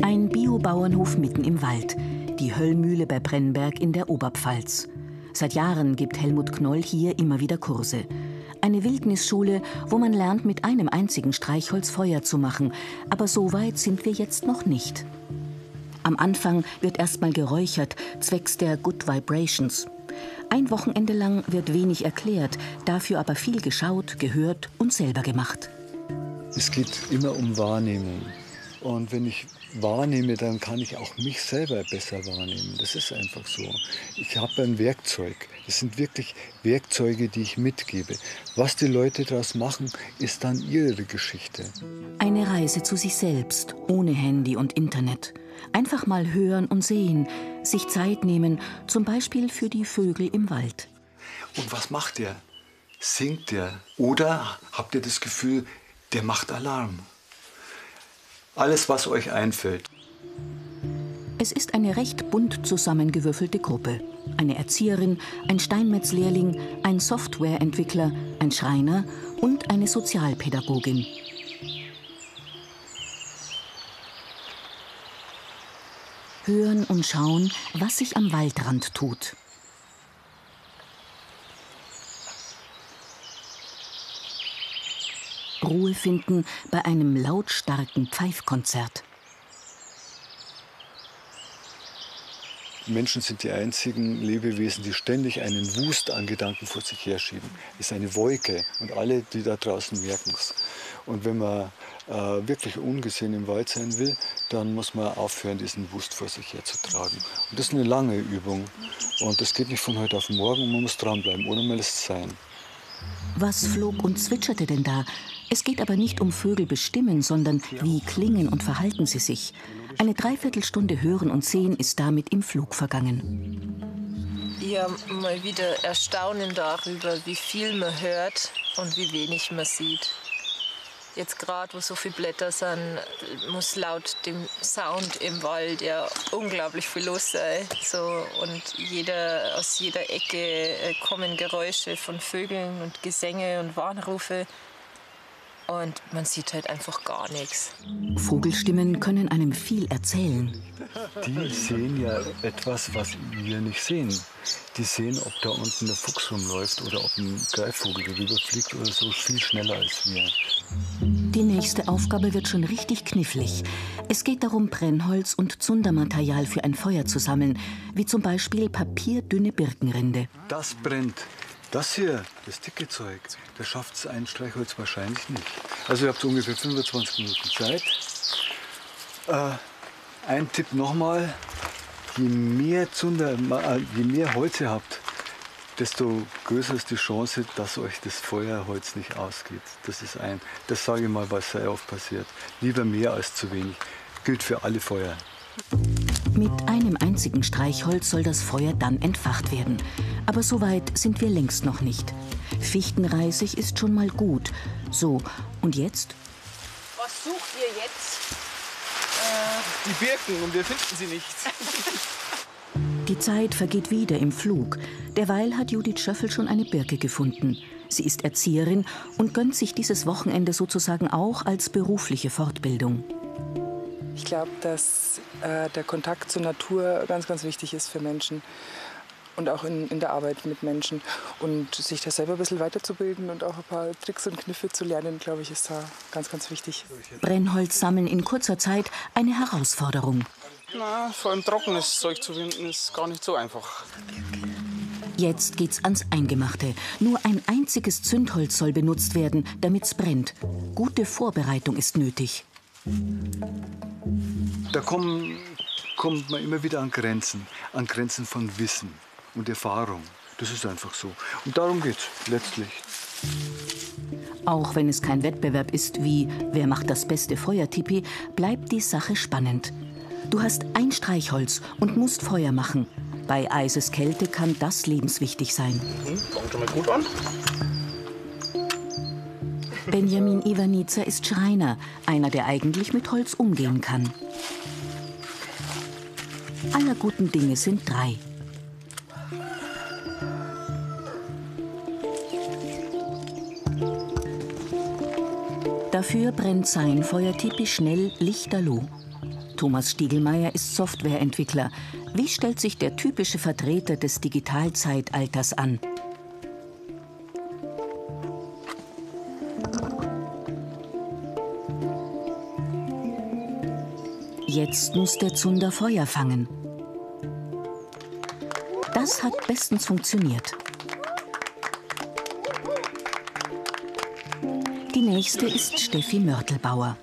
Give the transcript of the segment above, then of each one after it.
Ein Bio-Bauernhof mitten im Wald, die Höllmühle bei Brennberg in der Oberpfalz. Seit Jahren gibt Helmut Knoll hier immer wieder Kurse. Eine Wildnisschule, wo man lernt, mit einem einzigen Streichholz Feuer zu machen. Aber so weit sind wir jetzt noch nicht. Am Anfang wird erstmal geräuchert, zwecks der Good Vibrations. Ein Wochenende lang wird wenig erklärt, dafür aber viel geschaut, gehört und selber gemacht. Es geht immer um Wahrnehmung. Und wenn ich wahrnehme, dann kann ich auch mich selber besser wahrnehmen. Das ist einfach so. Ich habe ein Werkzeug. Das sind wirklich Werkzeuge, die ich mitgebe. Was die Leute daraus machen, ist dann ihre Geschichte. Eine Reise zu sich selbst, ohne Handy und Internet. Einfach mal hören und sehen, sich Zeit nehmen, zum Beispiel für die Vögel im Wald. Und was macht der? Singt der? Oder habt ihr das Gefühl, der macht Alarm? Alles, was euch einfällt. Es ist eine recht bunt zusammengewürfelte Gruppe. Eine Erzieherin, ein Steinmetzlehrling, ein Softwareentwickler, ein Schreiner und eine Sozialpädagogin. Hören und schauen, was sich am Waldrand tut. Ruhe finden bei einem lautstarken Pfeifkonzert. Menschen sind die einzigen Lebewesen, die ständig einen Wust an Gedanken vor sich herschieben. Es ist eine Wolke und alle, die da draußen, merken es. Und wenn man wirklich ungesehen im Wald sein will, dann muss man aufhören, diesen Wust vor sich herzutragen. Und das ist eine lange Übung. Und das geht nicht von heute auf morgen und man muss dranbleiben, ohne mal es sein. Was flog und zwitscherte denn da? Es geht aber nicht um Vögel bestimmen, sondern wie klingen und verhalten sie sich. Eine Dreiviertelstunde Hören und Sehen ist damit im Flug vergangen. Ja, mal wieder Erstaunen darüber, wie viel man hört und wie wenig man sieht. Jetzt gerade, wo so viele Blätter sind, muss laut dem Sound im Wald ja unglaublich viel los sein. So, und aus jeder Ecke kommen Geräusche von Vögeln und Gesänge und Warnrufe. Und man sieht halt einfach gar nichts. Vogelstimmen können einem viel erzählen. Die sehen ja etwas, was wir nicht sehen. Die sehen, ob da unten der Fuchs rumläuft oder ob ein Greifvogel darüber fliegt oder so, viel schneller als wir. Die nächste Aufgabe wird schon richtig knifflig. Es geht darum, Brennholz und Zundermaterial für ein Feuer zu sammeln, wie zum Beispiel papierdünne Birkenrinde. Das brennt. Das hier, das dicke Zeug, da schafft es ein Streichholz wahrscheinlich nicht. Also ihr habt ungefähr 25 Minuten Zeit. Ein Tipp nochmal, je mehr Holz ihr habt, desto größer ist die Chance, dass euch das Feuerholz nicht ausgeht. Das sage ich mal, was sehr oft passiert. Lieber mehr als zu wenig. Gilt für alle Feuer. Mit einem einzigen Streichholz soll das Feuer dann entfacht werden. Aber so weit sind wir längst noch nicht. Fichtenreisig ist schon mal gut. So, und jetzt? Was sucht ihr jetzt? Die Birken, und wir finden sie nicht. Die Zeit vergeht wieder im Flug. Derweil hat Judith Schöffel schon eine Birke gefunden. Sie ist Erzieherin und gönnt sich dieses Wochenende sozusagen auch als berufliche Fortbildung. Ich glaube, dass der Kontakt zur Natur ganz, ganz wichtig ist für Menschen und auch in der Arbeit mit Menschen. Und sich da selber ein bisschen weiterzubilden und auch ein paar Tricks und Kniffe zu lernen, glaube ich, ist da ganz, ganz wichtig. Brennholz sammeln in kurzer Zeit eine Herausforderung. Na, vor allem trockenes Zeug zu finden, ist gar nicht so einfach. Jetzt geht's ans Eingemachte. Nur ein einziges Zündholz soll benutzt werden, damit's brennt. Gute Vorbereitung ist nötig. Da kommt man immer wieder an Grenzen von Wissen und Erfahrung. Das ist einfach so. Und darum geht's letztlich. Auch wenn es kein Wettbewerb ist wie wer macht das beste Feuertipi, bleibt die Sache spannend. Du hast ein Streichholz und musst Feuer machen. Bei Eiseskälte kann das lebenswichtig sein. Kommt schon mal gut an. Benjamin Iwanica ist Schreiner, einer, der eigentlich mit Holz umgehen kann. Aller guten Dinge sind drei. Dafür brennt sein Feuertipi schnell lichterloh. Thomas Stiegelmeier ist Softwareentwickler. Wie stellt sich der typische Vertreter des Digitalzeitalters an? Jetzt muss der Zunder Feuer fangen. Das hat bestens funktioniert. Die nächste ist Steffi Mörtelbauer.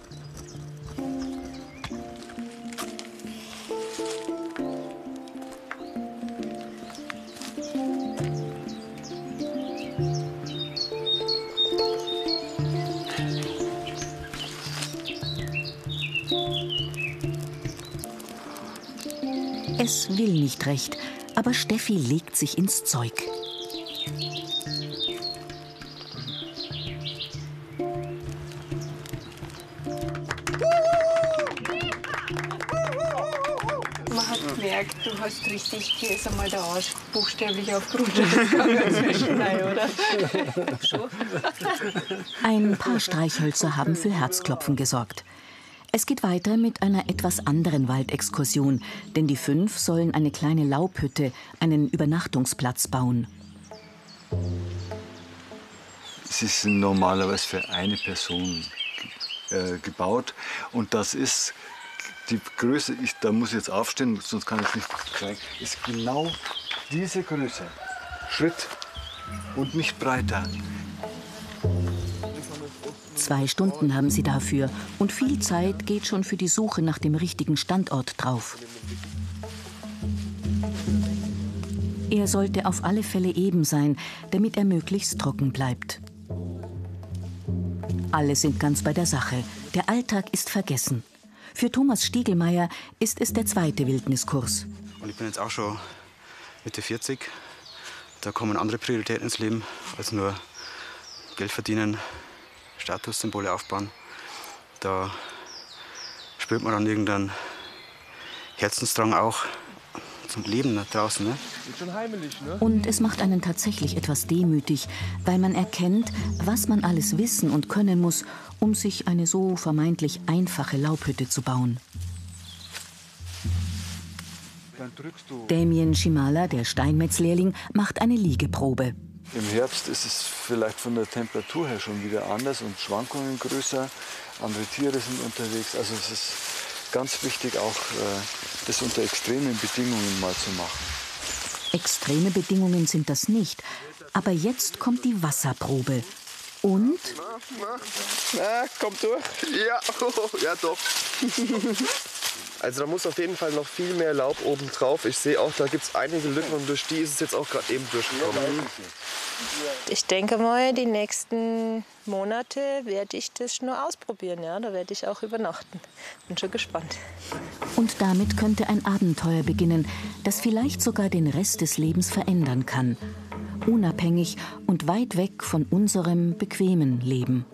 Es will nicht recht, aber Steffi legt sich ins Zeug. Man hat gemerkt, du hast richtig, hier ist einmal der Arsch buchstäblich auf Grundstück gegangen zwischendurch, oder? Schon. Ein paar Streichhölzer haben für Herzklopfen gesorgt. Es geht weiter mit einer etwas anderen Waldexkursion, denn die 5 sollen eine kleine Laubhütte, einen Übernachtungsplatz bauen. Sie sind normalerweise für eine Person gebaut und das ist die Größe, da muss ich jetzt aufstehen, sonst kann ich es nicht zeigen, ist genau diese Größe. Schritt und nicht breiter. 2 Stunden haben sie dafür und viel Zeit geht schon für die Suche nach dem richtigen Standort drauf. Er sollte auf alle Fälle eben sein, damit er möglichst trocken bleibt. Alle sind ganz bei der Sache. Der Alltag ist vergessen. Für Thomas Stiegelmeier ist es der 2. Wildniskurs. Und ich bin jetzt auch schon Mitte 40. Da kommen andere Prioritäten ins Leben als nur Geld verdienen, Statussymbole aufbauen. Da spürt man dann irgendeinen Herzensdrang auch zum Leben da draußen. Ne? Und es macht einen tatsächlich etwas demütig, weil man erkennt, was man alles wissen und können muss, um sich eine so vermeintlich einfache Laubhütte zu bauen. Damien Schimala, der Steinmetzlehrling, macht eine Liegeprobe. Im Herbst ist es vielleicht von der Temperatur her schon wieder anders und Schwankungen größer. Andere Tiere sind unterwegs. Also es ist ganz wichtig, auch das unter extremen Bedingungen mal zu machen. Extreme Bedingungen sind das nicht. Aber jetzt kommt die Wasserprobe. Und? Na, kommt durch. Ja, ja doch. Also da muss auf jeden Fall noch viel mehr Laub oben drauf. Ich sehe auch, da gibt es einige Lücken und durch die ist es jetzt auch gerade eben durchgekommen. Ich denke mal, die nächsten Monate werde ich das nur ausprobieren. Ja? Da werde ich auch übernachten. Bin schon gespannt. Und damit könnte ein Abenteuer beginnen, das vielleicht sogar den Rest des Lebens verändern kann. Unabhängig und weit weg von unserem bequemen Leben.